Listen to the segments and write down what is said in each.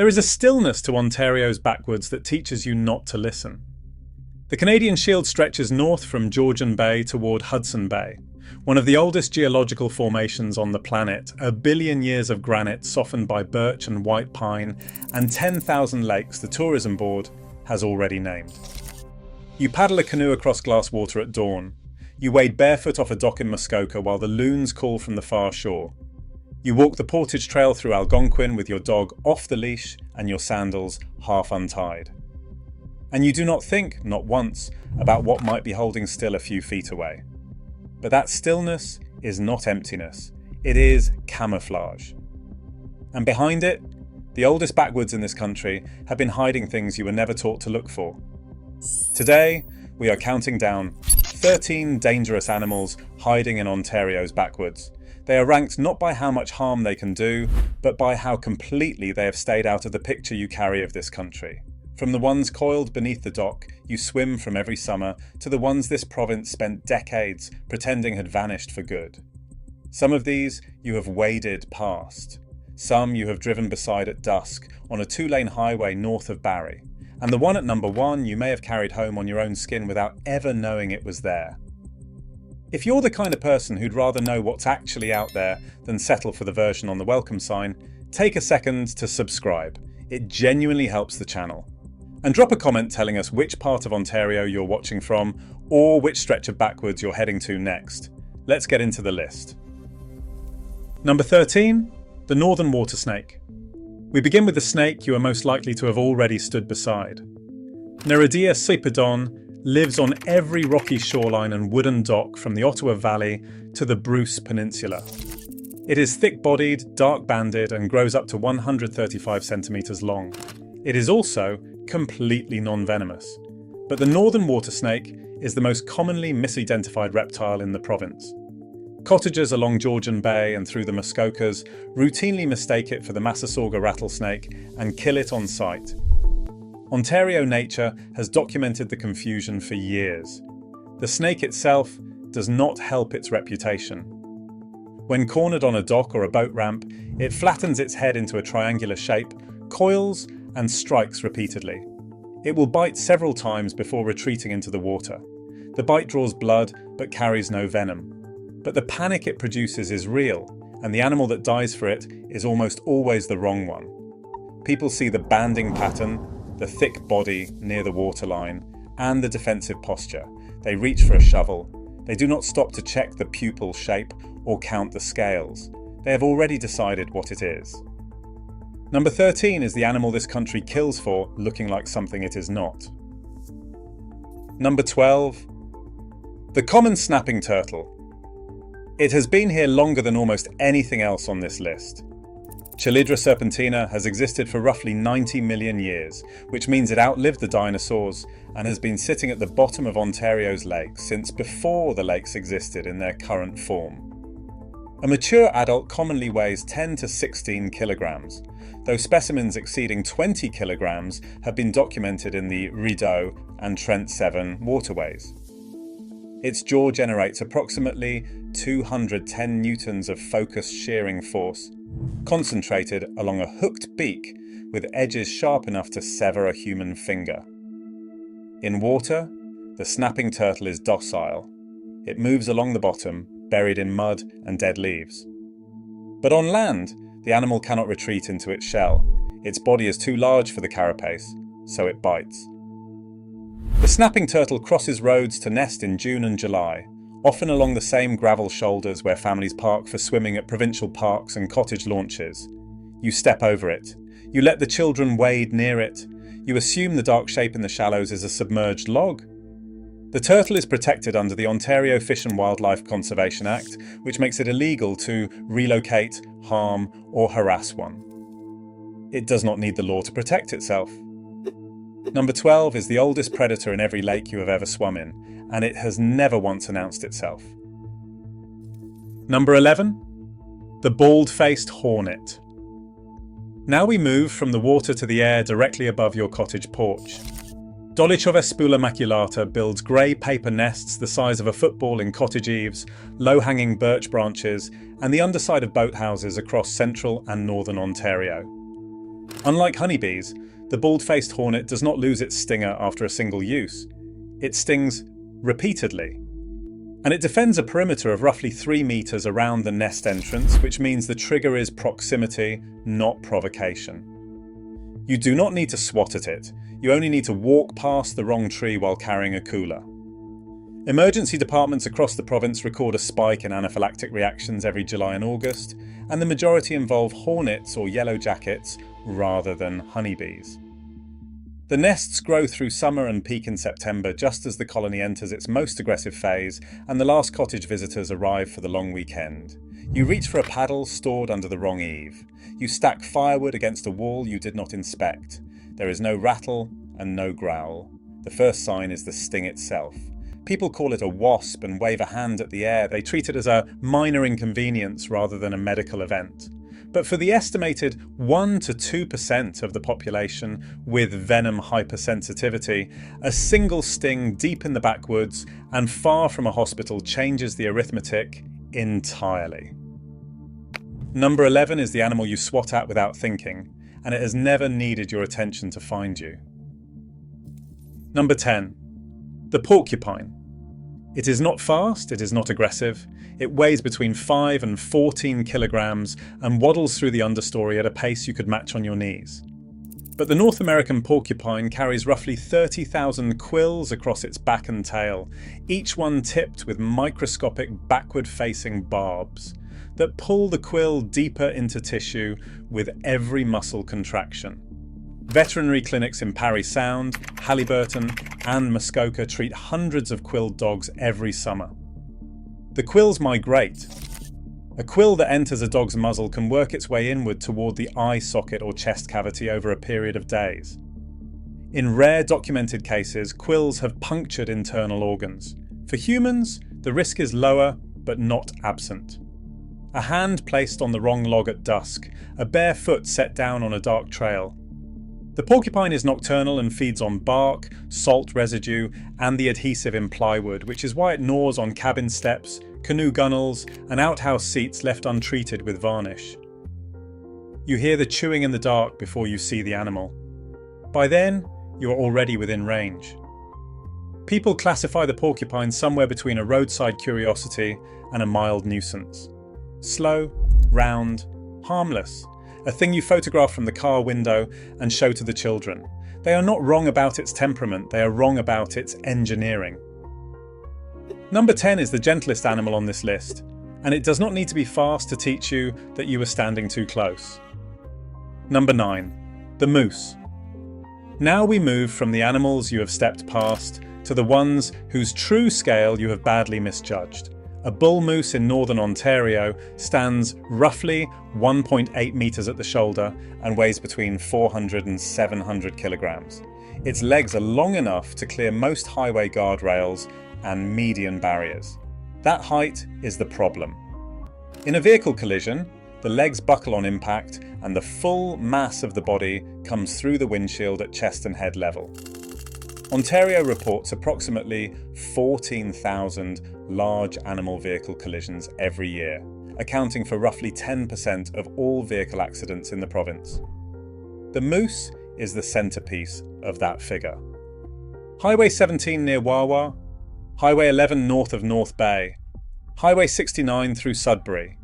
There is a stillness to Ontario's backwoods that teaches you not to listen. The Canadian Shield stretches north from Georgian Bay toward Hudson Bay, one of the oldest geological formations on the planet, a billion years of granite softened by birch and white pine, and 10,000 lakes the tourism board has already named. You paddle a canoe across glass water at dawn. You wade barefoot off a dock in Muskoka while the loons call from the far shore. You walk the Portage Trail through Algonquin with your dog off the leash and your sandals half untied. And you do not think, not once, about what might be holding still a few feet away. But that stillness is not emptiness, it is camouflage. And behind it, the oldest backwoods in this country have been hiding things you were never taught to look for. Today, we are counting down 13 dangerous animals hiding in Ontario's backwoods. They are ranked not by how much harm they can do, but by how completely they have stayed out of the picture you carry of this country. From the ones coiled beneath the dock you swim from every summer, to the ones this province spent decades pretending had vanished for good. Some of these you have waded past. Some you have driven beside at dusk on a 2-lane highway north of Barrie. And the one at number 1 you may have carried home on your own skin without ever knowing it was there. If you're the kind of person who'd rather know what's actually out there than settle for the version on the welcome sign, take a second to subscribe. It genuinely helps the channel. And drop a comment telling us which part of Ontario you're watching from, or which stretch of backwoods you're heading to next. Let's get into the list. Number 13, the northern water snake. We begin with the snake you are most likely to have already stood beside. Nereidea cypodon lives on every rocky shoreline and wooden dock from the Ottawa Valley to the Bruce Peninsula. It is thick-bodied, dark-banded, and grows up to 135 centimetres long. It is also completely non-venomous. But the northern water snake is the most commonly misidentified reptile in the province. Cottagers along Georgian Bay and through the Muskokas routinely mistake it for the Massasauga rattlesnake and kill it on sight. Ontario Nature has documented the confusion for years. The snake itself does not help its reputation. When cornered on a dock or a boat ramp, it flattens its head into a triangular shape, coils, and strikes repeatedly. It will bite several times before retreating into the water. The bite draws blood but carries no venom. But the panic it produces is real, and the animal that dies for it is almost always the wrong one. People see the banding pattern, the thick body near the waterline, and the defensive posture. They reach for a shovel. They do not stop to check the pupil shape or count the scales. They have already decided what it is. Number 13 is the animal this country kills for looking like something it is not. Number 12. The common snapping turtle. It has been here longer than almost anything else on this list. Chelydra serpentina has existed for roughly 90 million years, which means it outlived the dinosaurs and has been sitting at the bottom of Ontario's lakes since before the lakes existed in their current form. A mature adult commonly weighs 10 to 16 kilograms, though specimens exceeding 20 kilograms have been documented in the Rideau and Trent Severn waterways. Its jaw generates approximately 210 newtons of focused shearing force, concentrated along a hooked beak with edges sharp enough to sever a human finger. In water, the snapping turtle is docile. It moves along the bottom, buried in mud and dead leaves. But on land, the animal cannot retreat into its shell. Its body is too large for the carapace, so it bites. The snapping turtle crosses roads to nest in June and July, often along the same gravel shoulders where families park for swimming at provincial parks and cottage launches. You step over it. You let the children wade near it. You assume the dark shape in the shallows is a submerged log. The turtle is protected under the Ontario Fish and Wildlife Conservation Act, which makes it illegal to relocate, harm, or harass one. It does not need the law to protect itself. Number 12 is the oldest predator in every lake you have ever swum in, and it has never once announced itself. Number 11, the bald-faced hornet. Now we move from the water to the air directly above your cottage porch. Dolichowespula maculata builds grey paper nests the size of a football in cottage eaves, low-hanging birch branches, and the underside of boathouses across central and northern Ontario. Unlike honeybees, the bald-faced hornet does not lose its stinger after a single use. It stings repeatedly. And it defends a perimeter of roughly 3 meters around the nest entrance, which means the trigger is proximity, not provocation. You do not need to swat at it. You only need to walk past the wrong tree while carrying a cooler. Emergency departments across the province record a spike in anaphylactic reactions every July and August, and the majority involve hornets or yellow jackets rather than honeybees. The nests grow through summer and peak in September, just as the colony enters its most aggressive phase and the last cottage visitors arrive for the long weekend. You reach for a paddle stored under the wrong eave. You stack firewood against a wall you did not inspect. There is no rattle and no growl. The first sign is the sting itself. People call it a wasp and wave a hand at the air. They treat it as a minor inconvenience rather than a medical event. But for the estimated 1 to 2% of the population with venom hypersensitivity, a single sting deep in the backwoods and far from a hospital changes the arithmetic entirely. Number 11 is the animal you swat at without thinking, and it has never needed your attention to find you. Number 10. The porcupine. It is not fast, it is not aggressive. It weighs between 5 and 14 kilograms and waddles through the understory at a pace you could match on your knees. But the North American porcupine carries roughly 30,000 quills across its back and tail, each one tipped with microscopic backward-facing barbs that pull the quill deeper into tissue with every muscle contraction. Veterinary clinics in Parry Sound, Halliburton, and Muskoka treat hundreds of quilled dogs every summer. The quills migrate. A quill that enters a dog's muzzle can work its way inward toward the eye socket or chest cavity over a period of days. In rare documented cases, quills have punctured internal organs. For humans, the risk is lower, but not absent. A hand placed on the wrong log at dusk, a bare foot set down on a dark trail. The porcupine is nocturnal and feeds on bark, salt residue, and the adhesive in plywood, which is why it gnaws on cabin steps, canoe gunnels, and outhouse seats left untreated with varnish. You hear the chewing in the dark before you see the animal. By then, you are already within range. People classify the porcupine somewhere between a roadside curiosity and a mild nuisance. Slow, round, harmless. A thing you photograph from the car window and show to the children. They are not wrong about its temperament, they are wrong about its engineering. Number 10 is the gentlest animal on this list, and it does not need to be fast to teach you that you are standing too close. Number 9. The moose. Now we move from the animals you have stepped past to the ones whose true scale you have badly misjudged. A bull moose in northern Ontario stands roughly 1.8 meters at the shoulder and weighs between 400 and 700 kilograms. Its legs are long enough to clear most highway guardrails and median barriers. That height is the problem. In a vehicle collision, the legs buckle on impact and the full mass of the body comes through the windshield at chest and head level. Ontario reports approximately 14,000 large animal vehicle collisions every year, accounting for roughly 10% of all vehicle accidents in the province. The moose is the centerpiece of that figure. Highway 17 near Wawa, Highway 11 north of North Bay, Highway 69 through Sudbury.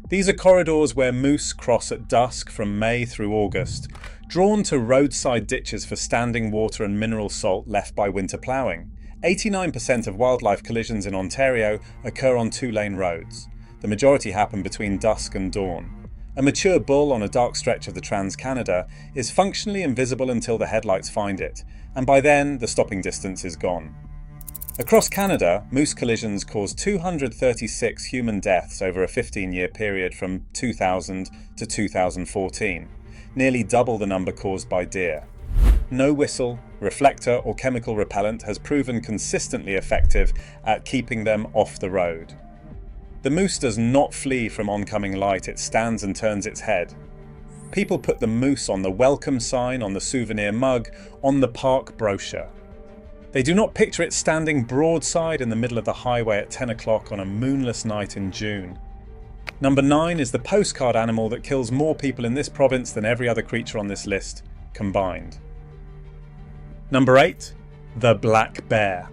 These are corridors where moose cross at dusk from May through August, drawn to roadside ditches for standing water and mineral salt left by winter ploughing. 89% of wildlife collisions in Ontario occur on two-lane roads. The majority happen between dusk and dawn. A mature bull on a dark stretch of the Trans-Canada is functionally invisible until the headlights find it, and by then the stopping distance is gone. Across Canada, moose collisions caused 236 human deaths over a 15-year period from 2000 to 2014, nearly double the number caused by deer. No whistle, reflector, or chemical repellent has proven consistently effective at keeping them off the road. The moose does not flee from oncoming light, it stands and turns its head. People put the moose on the welcome sign, on the souvenir mug, on the park brochure. They do not picture it standing broadside in the middle of the highway at 10 o'clock on a moonless night in June. Number 9 is the postcard animal that kills more people in this province than every other creature on this list combined. Number 8, the black bear.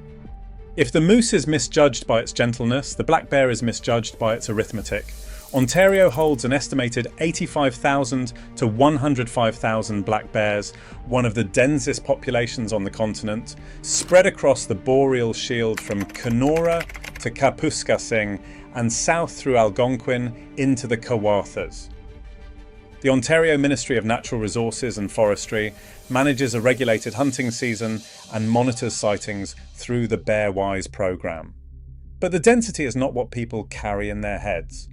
If the moose is misjudged by its gentleness, the black bear is misjudged by its arithmetic. Ontario holds an estimated 85,000 to 105,000 black bears, one of the densest populations on the continent, spread across the boreal shield from Kenora to Kapuskasing and south through Algonquin into the Kawathas. The Ontario Ministry of Natural Resources and Forestry manages a regulated hunting season and monitors sightings through the Bear Wise program. But the density is not what people carry in their heads.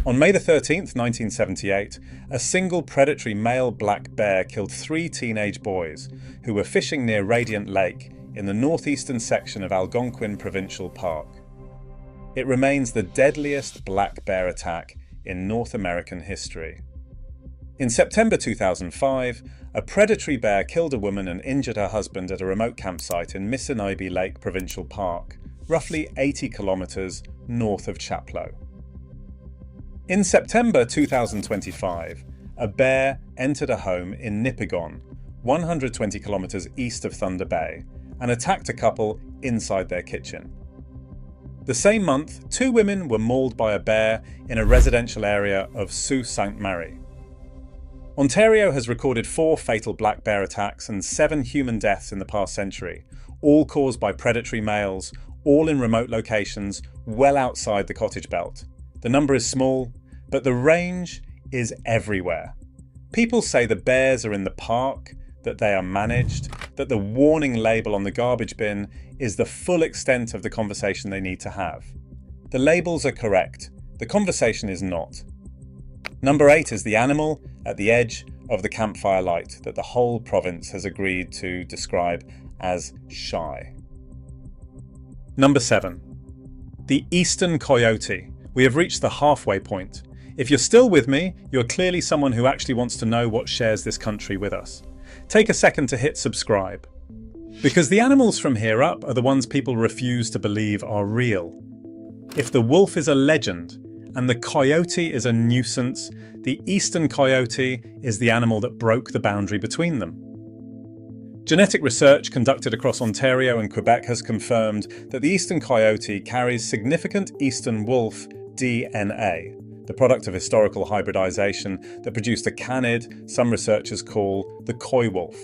On May 13, 1978, a single predatory male black bear killed 3 teenage boys who were fishing near Radiant Lake in the northeastern section of Algonquin Provincial Park. It remains the deadliest black bear attack in North American history. In September 2005, a predatory bear killed a woman and injured her husband at a remote campsite in Mississauga Lake Provincial Park, roughly 80 kilometers north of Chapleau. In September 2025, a bear entered a home in Nipigon, 120 kilometers east of Thunder Bay, and attacked a couple inside their kitchen. The same month, 2 women were mauled by a bear in a residential area of Sault Ste. Marie. Ontario has recorded 4 fatal black bear attacks and 7 human deaths in the past century, all caused by predatory males, all in remote locations well outside the cottage belt. The number is small, but the range is everywhere. People say the bears are in the park, that they are managed, that the warning label on the garbage bin is the full extent of the conversation they need to have. The labels are correct, the conversation is not. Number 8 is the animal at the edge of the campfire light that the whole province has agreed to describe as shy. Number 7. The eastern coyote. We have reached the halfway point. If you're still with me, you're clearly someone who actually wants to know what shares this country with us. Take a second to hit subscribe. Because the animals from here up are the ones people refuse to believe are real. If the wolf is a legend and the coyote is a nuisance, the eastern coyote is the animal that broke the boundary between them. Genetic research conducted across Ontario and Quebec has confirmed that the eastern coyote carries significant eastern wolf DNA, the product of historical hybridization that produced a canid some researchers call the coy wolf.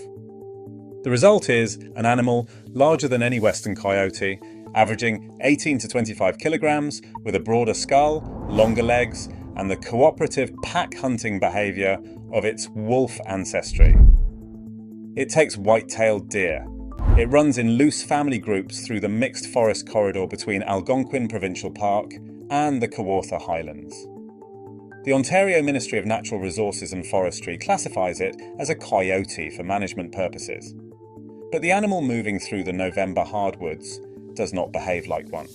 The result is an animal larger than any western coyote, averaging 18 to 25 kilograms, with a broader skull, longer legs, and the cooperative pack hunting behavior of its wolf ancestry. It takes white-tailed deer. It runs in loose family groups through the mixed forest corridor between Algonquin Provincial Park and the Kawartha Highlands. The Ontario Ministry of Natural Resources and Forestry classifies it as a coyote for management purposes. But the animal moving through the November hardwoods does not behave like one.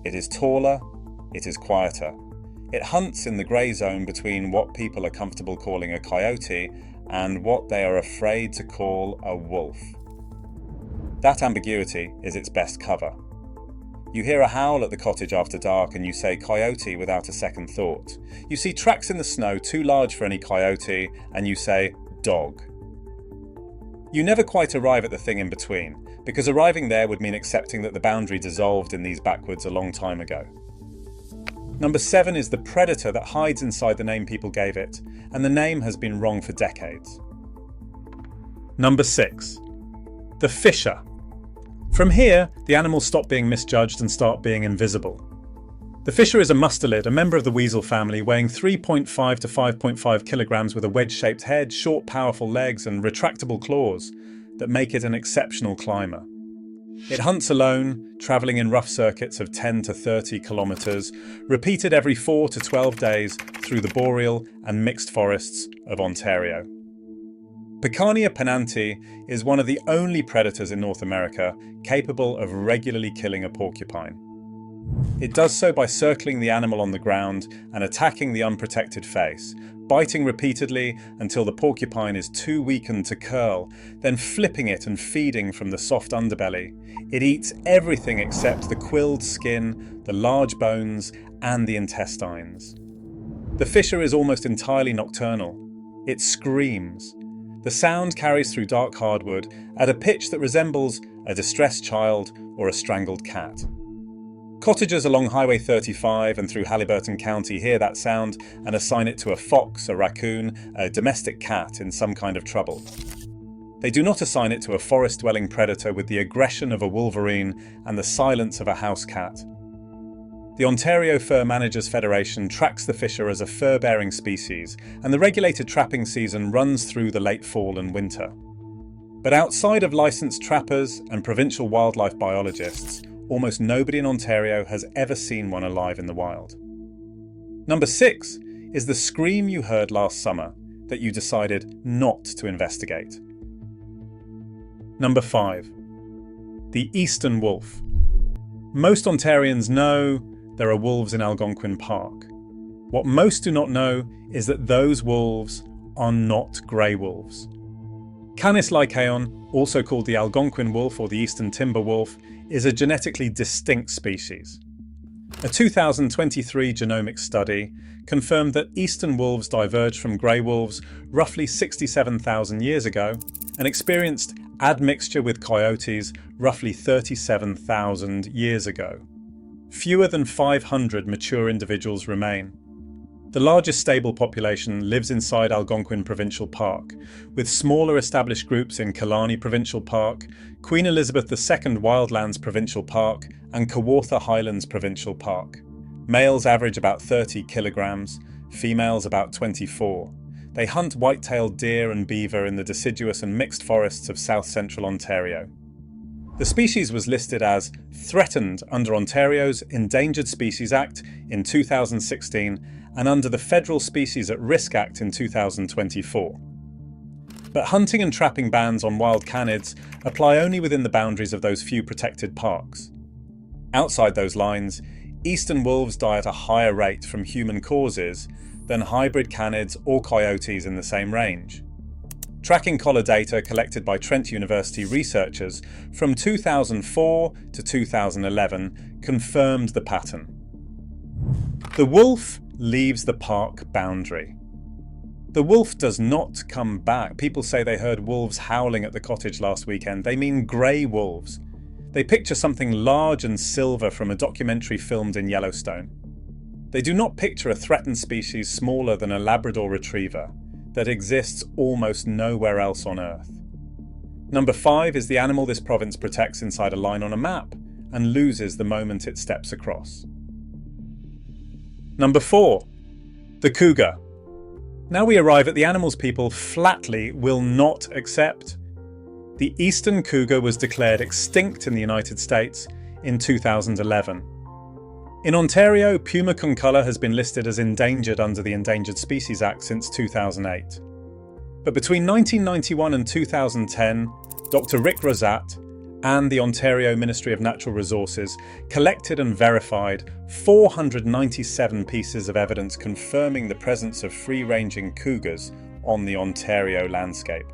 It is taller, it is quieter. It hunts in the grey zone between what people are comfortable calling a coyote and what they are afraid to call a wolf. That ambiguity is its best cover. You hear a howl at the cottage after dark and you say coyote without a second thought. You see tracks in the snow too large for any coyote and you say dog. You never quite arrive at the thing in between, because arriving there would mean accepting that the boundary dissolved in these backwoods a long time ago. Number 7 is the predator that hides inside the name people gave it, and the name has been wrong for decades. Number 6. The fisher. From here, the animals stop being misjudged and start being invisible. The fisher is a mustelid, a member of the weasel family, weighing 3.5 to 5.5 kilograms with a wedge-shaped head, short, powerful legs, and retractable claws that make it an exceptional climber. It hunts alone, travelling in rough circuits of 10 to 30 kilometres, repeated every 4 to 12 days through the boreal and mixed forests of Ontario. Picarnia pennanti is one of the only predators in North America capable of regularly killing a porcupine. It does so by circling the animal on the ground and attacking the unprotected face, biting repeatedly until the porcupine is too weakened to curl, then flipping it and feeding from the soft underbelly. It eats everything except the quilled skin, the large bones, and the intestines. The fisher is almost entirely nocturnal. It screams. The sound carries through dark hardwood at a pitch that resembles a distressed child or a strangled cat. Cottagers along Highway 35 and through Halliburton County hear that sound and assign it to a fox, a raccoon, a domestic cat in some kind of trouble. They do not assign it to a forest-dwelling predator with the aggression of a wolverine and the silence of a house cat. The Ontario Fur Managers Federation tracks the fisher as a fur-bearing species, and the regulated trapping season runs through the late fall and winter. But outside of licensed trappers and provincial wildlife biologists, almost nobody in Ontario has ever seen one alive in the wild. Number 6 is the scream you heard last summer that you decided not to investigate. Number 5. The eastern wolf. Most Ontarians know there are wolves in Algonquin Park. What most do not know is that those wolves are not grey wolves. Canis lycaon, also called the Algonquin wolf or the eastern timber wolf, is a genetically distinct species. A 2023 genomic study confirmed that eastern wolves diverged from grey wolves roughly 67,000 years ago and experienced admixture with coyotes roughly 37,000 years ago. Fewer than 500 mature individuals remain. The largest stable population lives inside Algonquin Provincial Park, with smaller established groups in Killarney Provincial Park, Queen Elizabeth II Wildlands Provincial Park, and Kawartha Highlands Provincial Park. Males average about 30 kilograms, females about 24. They hunt white-tailed deer and beaver in the deciduous and mixed forests of south-central Ontario. The species was listed as threatened under Ontario's Endangered Species Act in 2016 and under the Federal Species at Risk Act in 2024. But hunting and trapping bans on wild canids apply only within the boundaries of those few protected parks. Outside those lines, eastern wolves die at a higher rate from human causes than hybrid canids or coyotes in the same range. Tracking collar data collected by Trent University researchers from 2004 to 2011 confirmed the pattern. The wolf leaves the park boundary. The wolf does not come back. People say they heard wolves howling at the cottage last weekend. They mean grey wolves. They picture something large and silver from a documentary filmed in Yellowstone. They do not picture a threatened species smaller than a Labrador retriever that exists almost nowhere else on Earth. Number 5 is the animal this province protects inside a line on a map and loses the moment it steps across. Number 4. The cougar. Now we arrive at the animals people flatly will not accept. The eastern cougar was declared extinct in the United States in 2011. In Ontario, Puma concolor has been listed as endangered under the Endangered Species Act since 2008. But between 1991 and 2010, Dr. Rick Rosat and the Ontario Ministry of Natural Resources collected and verified 497 pieces of evidence confirming the presence of free-ranging cougars on the Ontario landscape.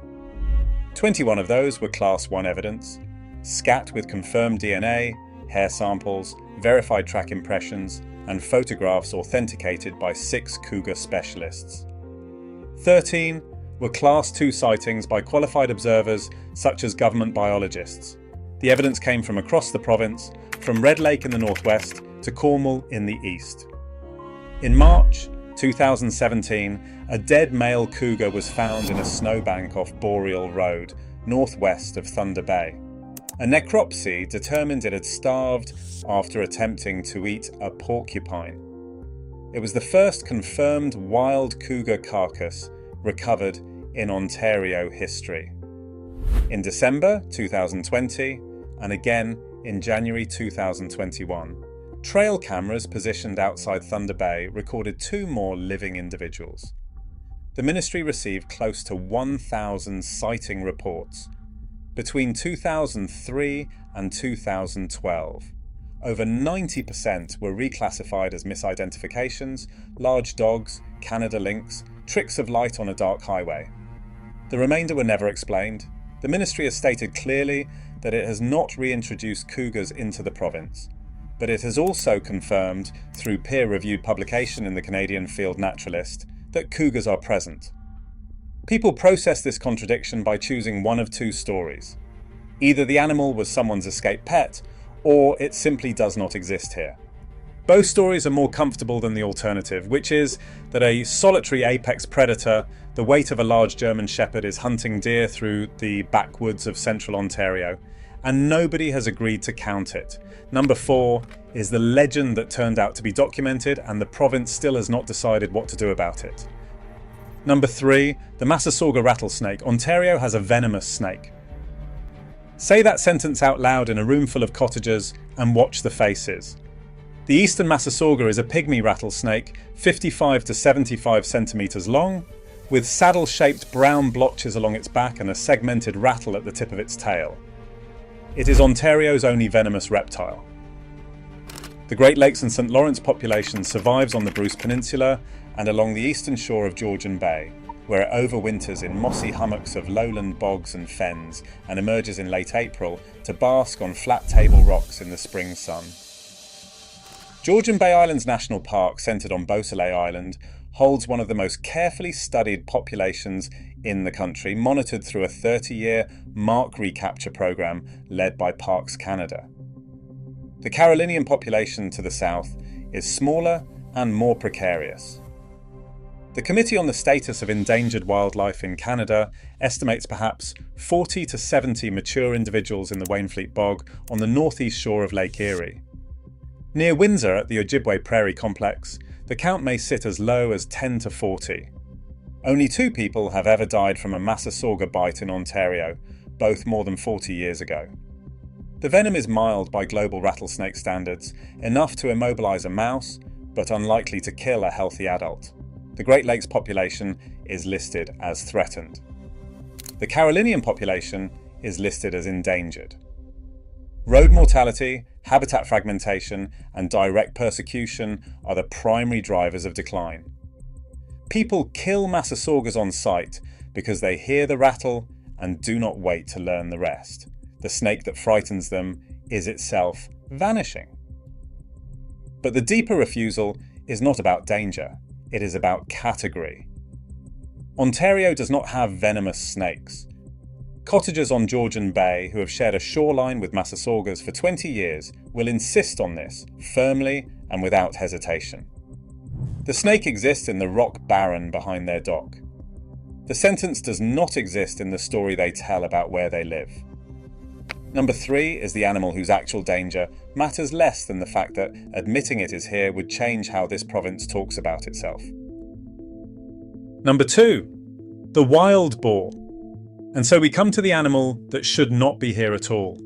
21 of those were Class 1 evidence, scat with confirmed DNA, hair samples, verified track impressions, and photographs authenticated by 6 cougar specialists. 13 were Class 2 sightings by qualified observers such as government biologists. The evidence came from across the province, from Red Lake in the northwest to Cornwall in the east. In March 2017, a dead male cougar was found in a snowbank off Boreal Road, northwest of Thunder Bay. A necropsy determined it had starved after attempting to eat a porcupine. It was the first confirmed wild cougar carcass recovered in Ontario history. In December 2020, and again in January 2021, trail cameras positioned outside Thunder Bay recorded 2 more living individuals. The ministry received close to 1,000 sighting reports between 2003 and 2012. Over 90% were reclassified as misidentifications, large dogs, Canada lynx, tricks of light on a dark highway. The remainder were never explained. The ministry has stated clearly that it has not reintroduced cougars into the province, but it has also confirmed, through peer-reviewed publication in the Canadian Field Naturalist, that cougars are present. People process this contradiction by choosing one of two stories. Either the animal was someone's escaped pet, or it simply does not exist here. Both stories are more comfortable than the alternative, which is that a solitary apex predator, the weight of a large German shepherd, is hunting deer through the backwoods of central Ontario, and nobody has agreed to count it. Number 4 is the legend that turned out to be documented, and the province still has not decided what to do about it. Number 3, the Massasauga rattlesnake. Ontario has a venomous snake. Say that sentence out loud in a room full of cottagers and watch the faces. The eastern Massasauga is a pygmy rattlesnake, 55 to 75 centimeters long, with saddle-shaped brown blotches along its back and a segmented rattle at the tip of its tail. It is Ontario's only venomous reptile. The Great Lakes and St. Lawrence population survives on the Bruce Peninsula and along the eastern shore of Georgian Bay, where it overwinters in mossy hummocks of lowland bogs and fens and emerges in late April to bask on flat table rocks in the spring sun. Georgian Bay Islands National Park, centred on Beausoleil Island, holds one of the most carefully studied populations in the country, monitored through a 30-year mark recapture program led by Parks Canada. The Carolinian population to the south is smaller and more precarious. The Committee on the Status of Endangered Wildlife in Canada estimates perhaps 40 to 70 mature individuals in the Wainfleet Bog on the northeast shore of Lake Erie. Near Windsor at the Ojibwe Prairie Complex, the count may sit as low as 10 to 40. Only 2 people have ever died from a Massasauga bite in Ontario, both more than 40 years ago. The venom is mild by global rattlesnake standards, enough to immobilize a mouse, but unlikely to kill a healthy adult. The Great Lakes population is listed as threatened. The Carolinian population is listed as endangered. Road mortality, habitat fragmentation, and direct persecution are the primary drivers of decline. People kill Massasaugas on sight because they hear the rattle and do not wait to learn the rest. The snake that frightens them is itself vanishing. But the deeper refusal is not about danger, it is about category. Ontario does not have venomous snakes. Cottagers on Georgian Bay who have shared a shoreline with Massasaugas for 20 years will insist on this, firmly and without hesitation. The snake exists in the rock barren behind their dock. The sentence does not exist in the story they tell about where they live. Number 3 is the animal whose actual danger matters less than the fact that admitting it is here would change how this province talks about itself. Number 2, the wild boar. And so we come to the animal that should not be here at all.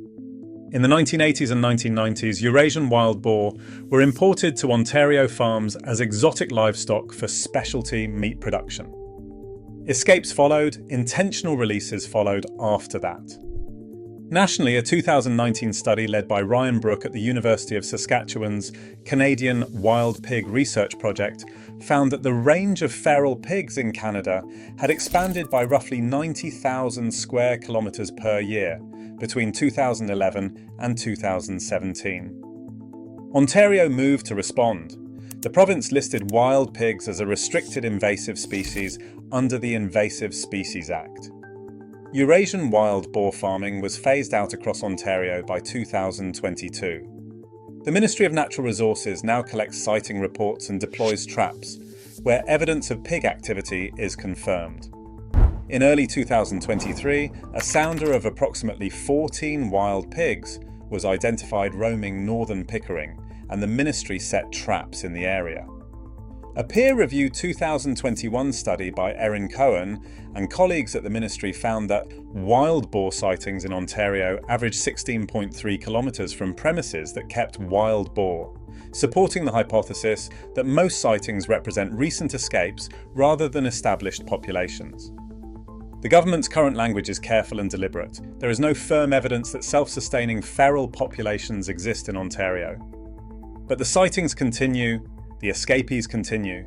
In the 1980s and 1990s, Eurasian wild boar were imported to Ontario farms as exotic livestock for specialty meat production. Escapes followed, intentional releases followed after that. Nationally, a 2019 study led by Ryan Brook at the University of Saskatchewan's Canadian Wild Pig Research Project found that the range of feral pigs in Canada had expanded by roughly 90,000 square kilometres per year between 2011 and 2017. Ontario moved to respond. The province listed wild pigs as a restricted invasive species under the Invasive Species Act. Eurasian wild boar farming was phased out across Ontario by 2022. The Ministry of Natural Resources now collects sighting reports and deploys traps, where evidence of pig activity is confirmed. In early 2023, a sounder of approximately 14 wild pigs was identified roaming northern Pickering, and the ministry set traps in the area. A peer-reviewed 2021 study by Erin Cohen and colleagues at the ministry found that wild boar sightings in Ontario averaged 16.3 kilometres from premises that kept wild boar, supporting the hypothesis that most sightings represent recent escapes rather than established populations. The government's current language is careful and deliberate. There is no firm evidence that self-sustaining feral populations exist in Ontario. But the sightings continue. The escapees continue.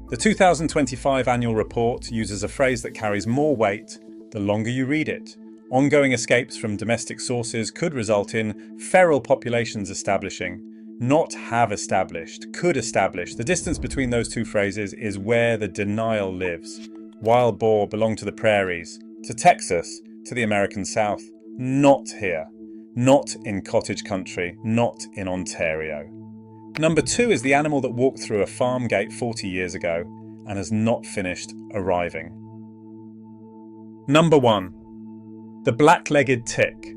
The 2025 annual report uses a phrase that carries more weight the longer you read it. Ongoing escapes from domestic sources could result in feral populations establishing, Not have established, could establish. The distance between those two phrases is where the denial lives. Wild boar belong to the prairies, to Texas, to the American South. Not here. Not in cottage country, not in Ontario. Number 2 is the animal that walked through a farm gate 40 years ago and has not finished arriving. Number 1. The black-legged tick.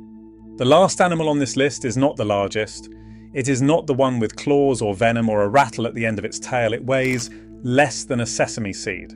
The last animal on this list is not the largest. It is not the one with claws or venom or a rattle at the end of its tail. It weighs less than a sesame seed.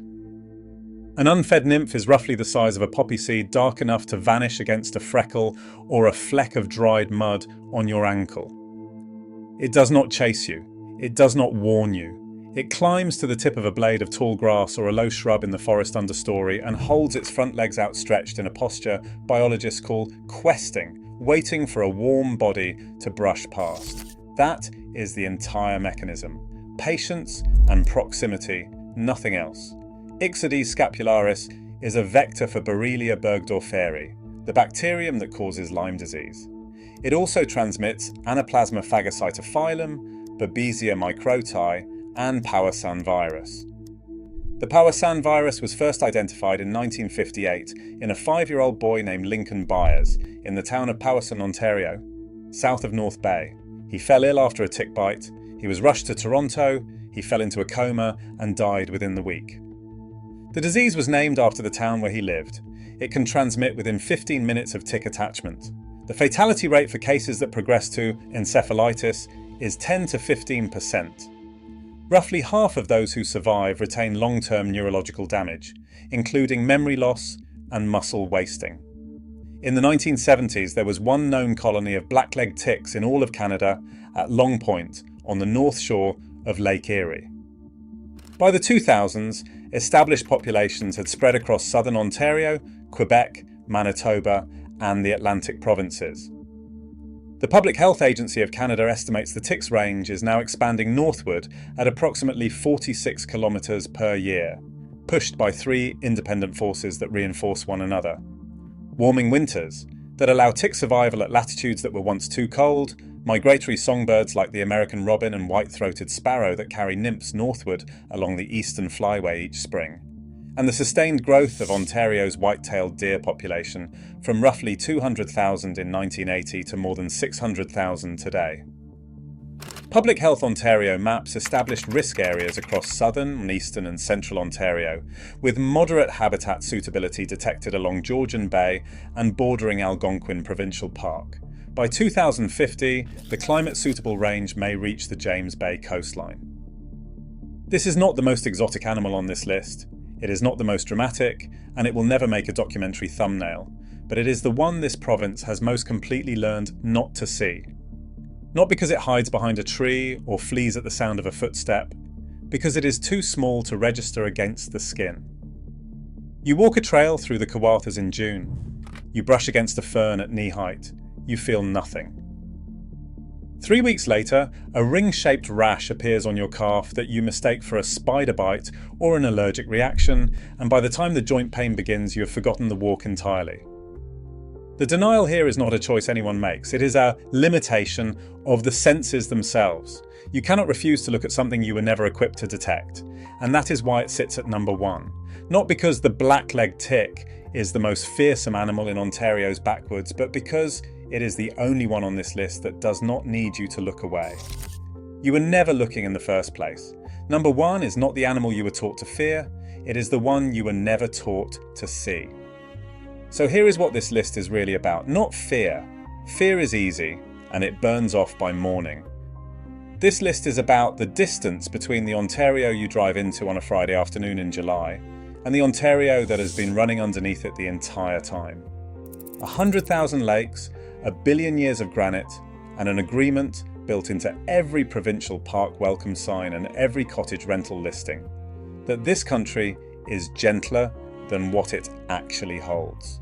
An unfed nymph is roughly the size of a poppy seed, dark enough to vanish against a freckle or a fleck of dried mud on your ankle. It does not chase you. It does not warn you. It climbs to the tip of a blade of tall grass or a low shrub in the forest understory and holds its front legs outstretched in a posture biologists call questing, waiting for a warm body to brush past. That is the entire mechanism. Patience and proximity, nothing else. Ixodes scapularis is a vector for Borrelia burgdorferi, the bacterium that causes Lyme disease. It also transmits Anaplasma phagocytophilum, Babesia microti, and Powassan virus. The Powassan virus was first identified in 1958 in a 5-year-old boy named Lincoln Byers in the town of Powassan, Ontario, south of North Bay. He fell ill after a tick bite. He was rushed to Toronto. He fell into a coma and died within the week. The disease was named after the town where he lived. It can transmit within 15 minutes of tick attachment. The fatality rate for cases that progress to encephalitis is 10 to 15%. Roughly half of those who survive retain long-term neurological damage, including memory loss and muscle wasting. In the 1970s, there was one known colony of black-legged ticks in all of Canada at Long Point on the north shore of Lake Erie. By the 2000s, established populations had spread across southern Ontario, Quebec, Manitoba, and the Atlantic provinces. The Public Health Agency of Canada estimates the ticks range is now expanding northward at approximately 46 kilometres per year, pushed by 3 independent forces that reinforce one another. Warming winters that allow tick survival at latitudes that were once too cold, migratory songbirds like the American robin and white-throated sparrow that carry nymphs northward along the eastern flyway each spring, and the sustained growth of Ontario's white-tailed deer population from roughly 200,000 in 1980 to more than 600,000 today. Public Health Ontario maps established risk areas across southern, eastern and central Ontario, with moderate habitat suitability detected along Georgian Bay and bordering Algonquin Provincial Park. By 2050, the climate-suitable range may reach the James Bay coastline. This is not the most exotic animal on this list. It is not the most dramatic, and it will never make a documentary thumbnail, but it is the one this province has most completely learned not to see. Not because it hides behind a tree or flees at the sound of a footstep, because it is too small to register against the skin. You walk a trail through the Kawathas in June. You brush against a fern at knee height. You feel nothing. 3 weeks later, a ring-shaped rash appears on your calf that you mistake for a spider bite or an allergic reaction, and by the time the joint pain begins, you have forgotten the walk entirely. The denial here is not a choice anyone makes. It is a limitation of the senses themselves. You cannot refuse to look at something you were never equipped to detect, and that is why it sits at number 1. Not because the black-legged tick is the most fearsome animal in Ontario's backwoods, but because it is the only one on this list that does not need you to look away. You were never looking in the first place. Number 1 is not the animal you were taught to fear, it is the one you were never taught to see. So here is what this list is really about. Not fear. Fear is easy, and it burns off by morning. This list is about the distance between the Ontario you drive into on a Friday afternoon in July, and the Ontario that has been running underneath it the entire time. 100,000 lakes, 1 billion years of granite, and an agreement built into every provincial park welcome sign and every cottage rental listing, that this country is gentler than what it actually holds.